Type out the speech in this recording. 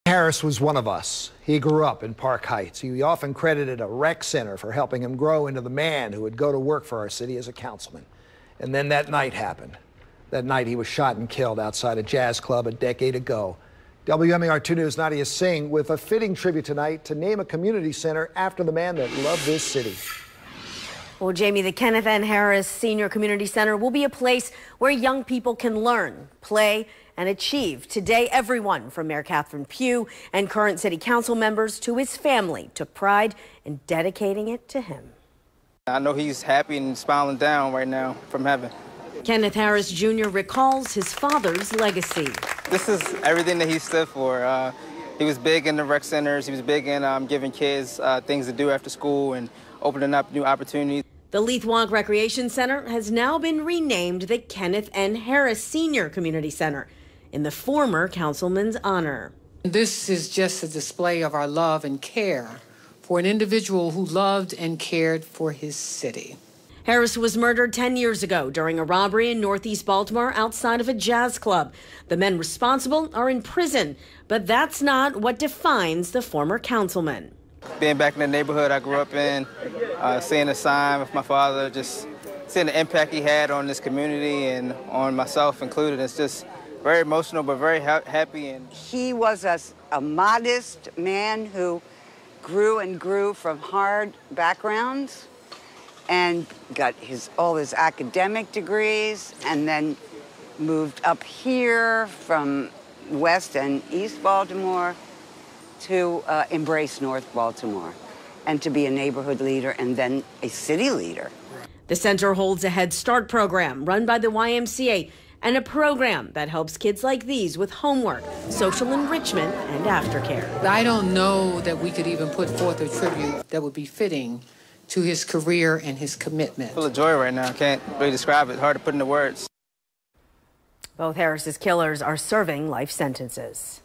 Harris was one of us. He grew up in Park Heights. He often credited a rec center for helping him grow into the man who would go to work for our city as a councilman. And then that night happened. That night he was shot and killed outside a jazz club a decade ago. WMAR 2 News' Nadia Singh with a fitting tribute tonight to name a community center after the man that loved this city. Well, Jamie, the Kenneth N. Harris Senior Community Center will be a place where young people can learn, play, and achieve. Today, everyone from Mayor Catherine Pugh and current city council members to his family took pride in dedicating it to him. I know he's happy and smiling down right now from heaven. Kenneth Harris Jr. recalls his father's legacy. This is everything that he stood for. He was big in the rec centers. He was big in giving kids things to do after school and opening up new opportunities. The Leithwalk Recreation Center has now been renamed the Kenneth N. Harris Senior Community Center in the former councilman's honor. This is just a display of our love and care for an individual who loved and cared for his city. Harris was murdered 10 years ago during a robbery in Northeast Baltimore outside of a jazz club. The men responsible are in prison, but that's not what defines the former councilman. Being back in the neighborhood I grew up in, seeing the sign with my father, just seeing the impact he had on this community and on myself included, it's just very emotional but very happy. And he was a modest man who grew and grew from hard backgrounds and got all his academic degrees and then moved up here from West and East Baltimore to embrace North Baltimore and to be a neighborhood leader and then a city leader. The center holds a Head Start program run by the YMCA and a program that helps kids like these with homework, social enrichment, and aftercare. I don't know that we could even put forth a tribute that would be fitting to his career and his commitment. Full of joy right now. I can't really describe it. Hard to put into words. Both Harris's killers are serving life sentences.